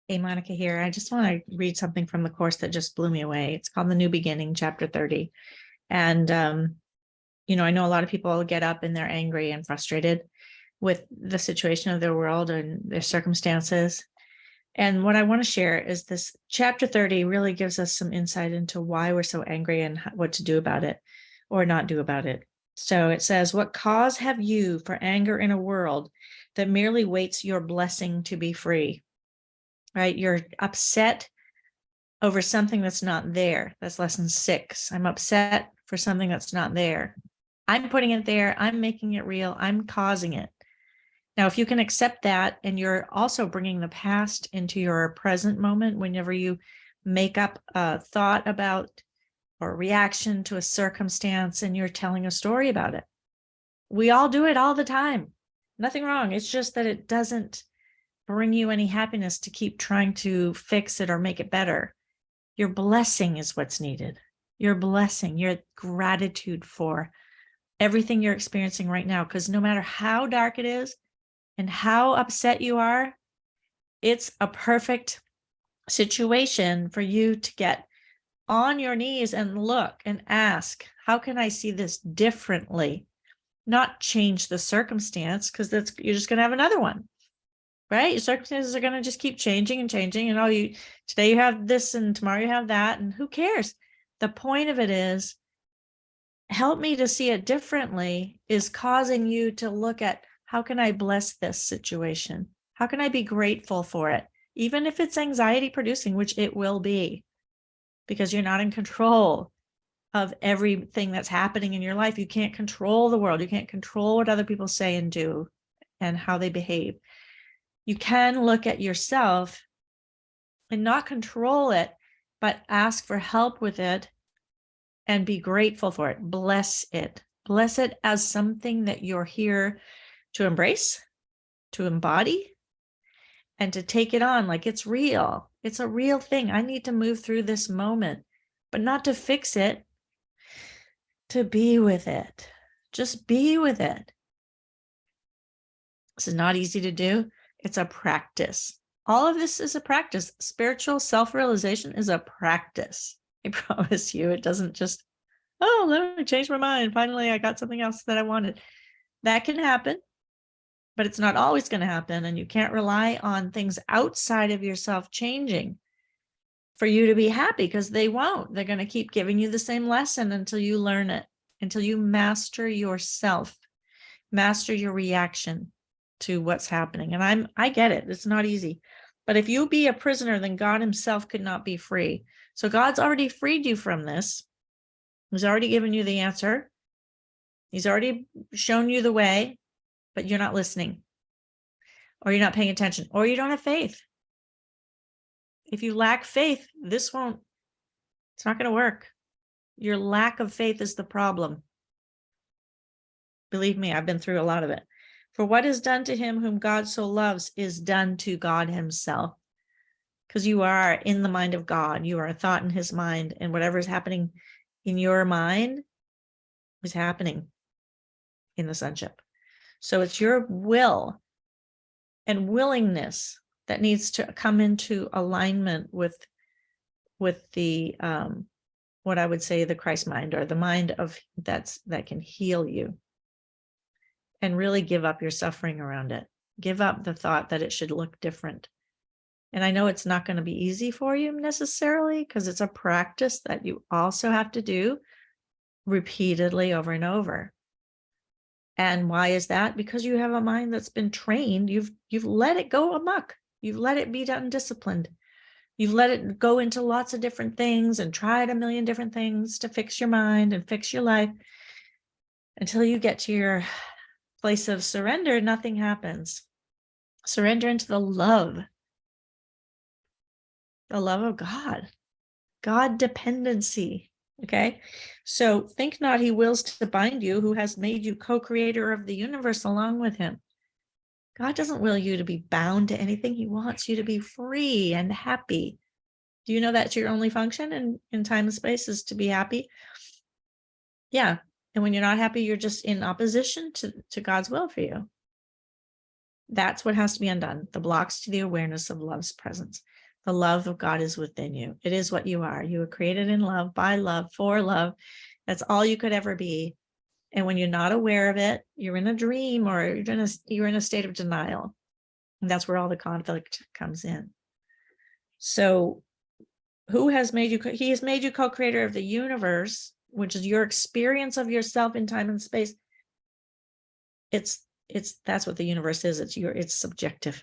Hey, Monica here. I just want to read something from the course that just blew me away. It's called The New Beginning, chapter 30. And, I know a lot of people get up and they're angry and frustrated with the situation of their world and their circumstances. And what I want to share is this chapter 30 really gives us some insight into why we're so angry and what to do about it or not do about it. So it says, "What cause have you for anger in a world that merely waits your blessing to be free?" Right? You're upset over something that's not there. That's lesson 6. I'm upset for something that's not there. I'm putting it there. I'm making it real. I'm causing it. Now, if you can accept that, and you're also bringing the past into your present moment whenever you make up a thought about or reaction to a circumstance and you're telling a story about it. We all do it all the time. Nothing wrong. It's just that it doesn't bring you any happiness to keep trying to fix it or make it better. Your blessing is what's needed. Your blessing, your gratitude for everything you're experiencing right now. Because no matter how dark it is and how upset you are, it's a perfect situation for you to get on your knees and look and ask, how can I see this differently? Not change the circumstance, because you're just going to have another one. Right? Your circumstances are going to just keep changing and changing. And today you have this and tomorrow you have that. And who cares? The point of it is, help me to see it differently is causing you to look at, how can I bless this situation? How can I be grateful for it? Even if it's anxiety producing, which it will be, because you're not in control of everything that's happening in your life. You can't control the world. You can't control what other people say and do and how they behave. You can look at yourself and not control it, but ask for help with it and be grateful for it. Bless it. Bless it as something that you're here to embrace, to embody, and to take it on like it's real. It's a real thing. I need to move through this moment, but not to fix it, to be with it. Just be with it. This is not easy to do. It's a practice. All of this is a practice. Spiritual self-realization is a practice. I promise you, it doesn't just, oh, let me change my mind. Finally, I got something else that I wanted. That can happen, but it's not always going to happen. And you can't rely on things outside of yourself changing for you to be happy, because they won't. They're going to keep giving you the same lesson until you learn it, until you master yourself, master your reaction to what's happening. And I get it. It's not easy. But if you be a prisoner, then God himself could not be free. So God's already freed you from this. He's already given you the answer. He's already shown you the way, but you're not listening, or you're not paying attention, or you don't have faith. If you lack faith, it's not going to work. Your lack of faith is the problem. Believe me, I've been through a lot of it. For what is done to him whom God so loves is done to God himself. Because you are in the mind of God. You are a thought in his mind. And whatever is happening in your mind is happening in the sonship. So it's your will and willingness that needs to come into alignment with the what I would say the Christ mind, or the mind of that can heal you. And really give up your suffering around it. Give up the thought that it should look different. And I know it's not going to be easy for you necessarily, because it's a practice that you also have to do repeatedly over and over. And why is that? Because you have a mind that's been trained. You've let it go amok. You've let it be undisciplined. You've let it go into lots of different things and tried a million different things to fix your mind and fix your life, until you get to your place of surrender. Nothing happens. Surrender into the love of God dependency. Okay. So think not he wills to bind you, who has made you co-creator of the universe along with him. God doesn't will you to be bound to anything. He wants you to be free and happy. Do you know that's your only function in time and space, is to be happy? Yeah. And when you're not happy, you're just in opposition to God's will for you. That's what has to be undone. The blocks to the awareness of love's presence. The love of God is within you. It is what you are. You were created in love, by love, for love. That's all you could ever be. And when you're not aware of it, you're in a dream or you're in a state of denial. And that's where all the conflict comes in. So who has made you? He has made you co-creator of the universe, which is your experience of yourself in time and space. That's what the universe is. It's subjective.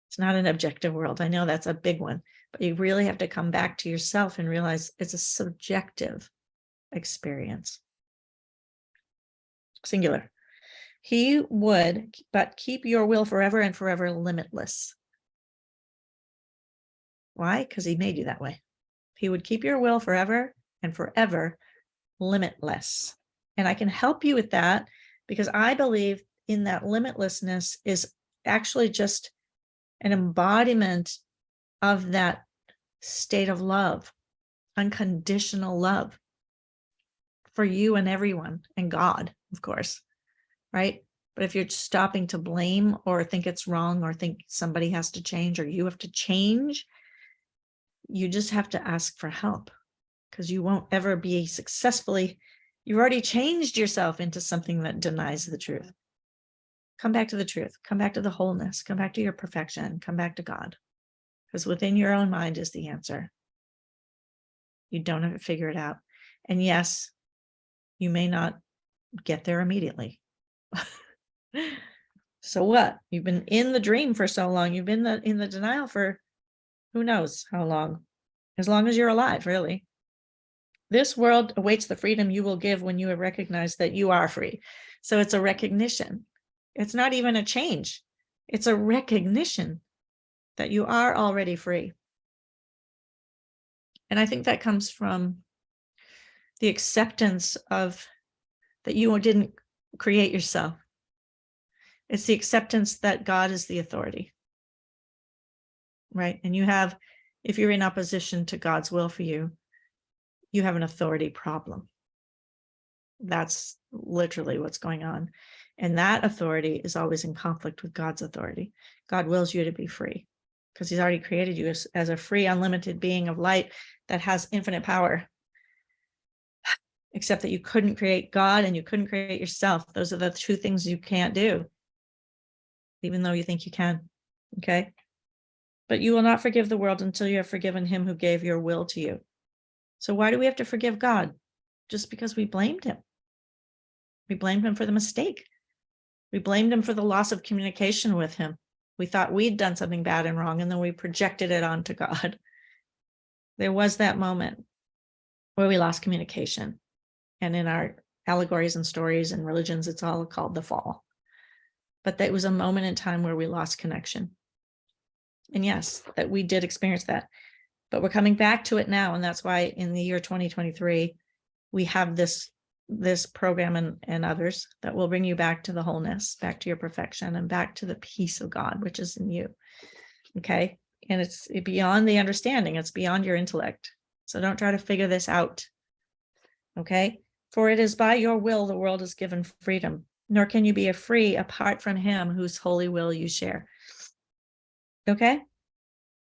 It's not an objective world. I know that's a big one, but you really have to come back to yourself and realize it's a subjective experience. Singular. He would, but keep your will forever and forever limitless. Why? Because he made you that way. He would keep your will forever and forever limitless. And I can help you with that because I believe in that limitlessness is actually just an embodiment of that state of love, unconditional love for you and everyone and God, of course, right? But if you're stopping to blame or think it's wrong or think somebody has to change or you have to change, you just have to ask for help because you won't ever be successfully. You've already changed yourself into something that denies the truth. Come back to the truth. Come back to the wholeness. Come back to your perfection. Come back to God. Because within your own mind is the answer. You don't have to figure it out. And yes, you may not get there immediately. So what? You've been in the dream for so long. You've been in the denial for who knows how long. As long as you're alive, really. This world awaits the freedom you will give when you have recognized that you are free. So it's a recognition. It's not even a change. It's a recognition that you are already free. And I think that comes from the acceptance of that you didn't create yourself. It's the acceptance that God is the authority, right? And you have, if you're in opposition to God's will for you, you have an authority problem. That's literally what's going on. And that authority is always in conflict with God's authority. God wills you to be free because he's already created you as a free, unlimited being of light that has infinite power. Except that you couldn't create God and you couldn't create yourself. Those are the two things you can't do, even though you think you can. Okay. But you will not forgive the world until you have forgiven him who gave your will to you. So why do we have to forgive God? Just because we blamed him. We blamed him for the mistake. We blamed him for the loss of communication with him. We thought we'd done something bad and wrong, and then we projected it onto God. There was that moment where we lost communication. And in our allegories and stories and religions, it's all called the fall. But that was a moment in time where we lost connection. And yes, that we did experience that. But we're coming back to it now. And that's why in the year 2023, we have this program and others that will bring you back to the wholeness, back to your perfection, and back to the peace of God, which is in you. Okay. And it's beyond the understanding. It's beyond your intellect. So don't try to figure this out. Okay. For it is by your will the world is given freedom, nor can you be free apart from him whose holy will you share. Okay?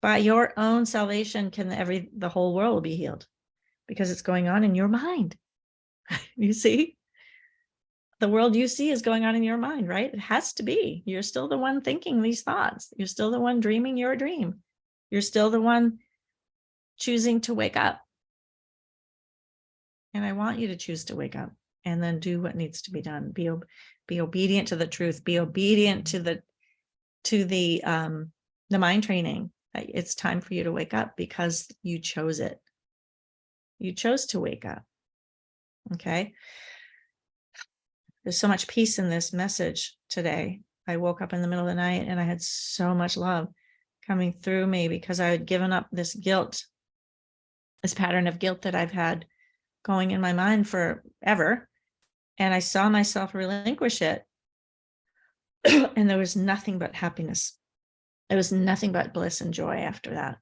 By your own salvation can the whole world be healed because it's going on in your mind. You see? The world you see is going on in your mind, right? It has to be. You're still the one thinking these thoughts. You're still the one dreaming your dream. You're still the one choosing to wake up. And I want you to choose to wake up and then do what needs to be done. Be obedient to the truth. Be obedient to the mind training. It's time for you to wake up because you chose it. You chose to wake up. Okay. There's so much peace in this message today. I woke up in the middle of the night and I had so much love coming through me because I had given up this guilt, this pattern of guilt that I've had going in my mind forever. And I saw myself relinquish it. And there was nothing but happiness. There was nothing but bliss and joy after that.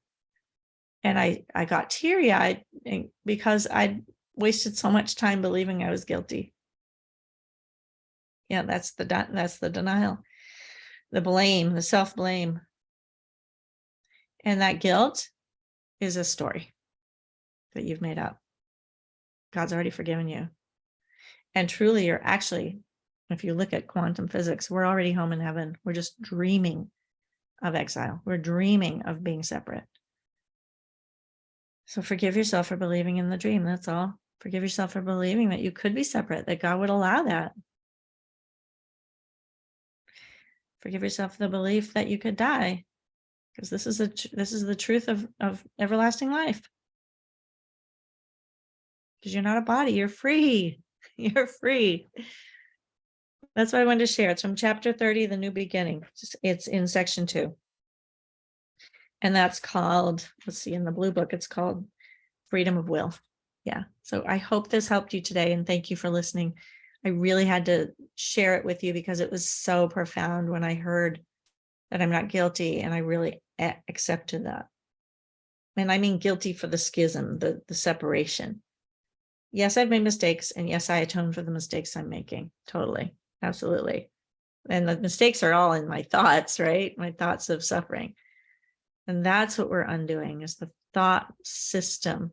And I got teary-eyed because I'd wasted so much time believing I was guilty. Yeah, that's the denial. the blame, the self-blame. And that guilt is a story that you've made up. God's already forgiven you. And truly, you're actually, if you look at quantum physics, we're already home in heaven. We're just dreaming of exile. We're dreaming of being separate. So forgive yourself for believing in the dream. That's all. Forgive yourself for believing that you could be separate, that God would allow that. Forgive yourself for the belief that you could die, because this is the truth of everlasting life. Because you're not a body, you're free. You're free. That's what I wanted to share. It's from chapter 30, The New Beginning. It's in section 2. And that's called, let's see, in the blue book, it's called Freedom of Will. Yeah. So I hope this helped you today, and thank you for listening. I really had to share it with you because it was so profound when I heard that I'm not guilty, and I really accepted that. And I mean guilty for the schism, the separation. Yes, I've made mistakes, and yes, I atone for the mistakes I'm making. Totally. Absolutely. And the mistakes are all in my thoughts, right? My thoughts of suffering. And that's what we're undoing, is the thought system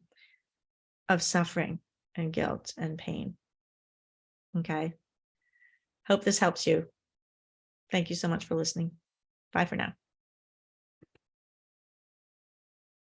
of suffering and guilt and pain. Okay. Hope this helps you. Thank you so much for listening. Bye for now.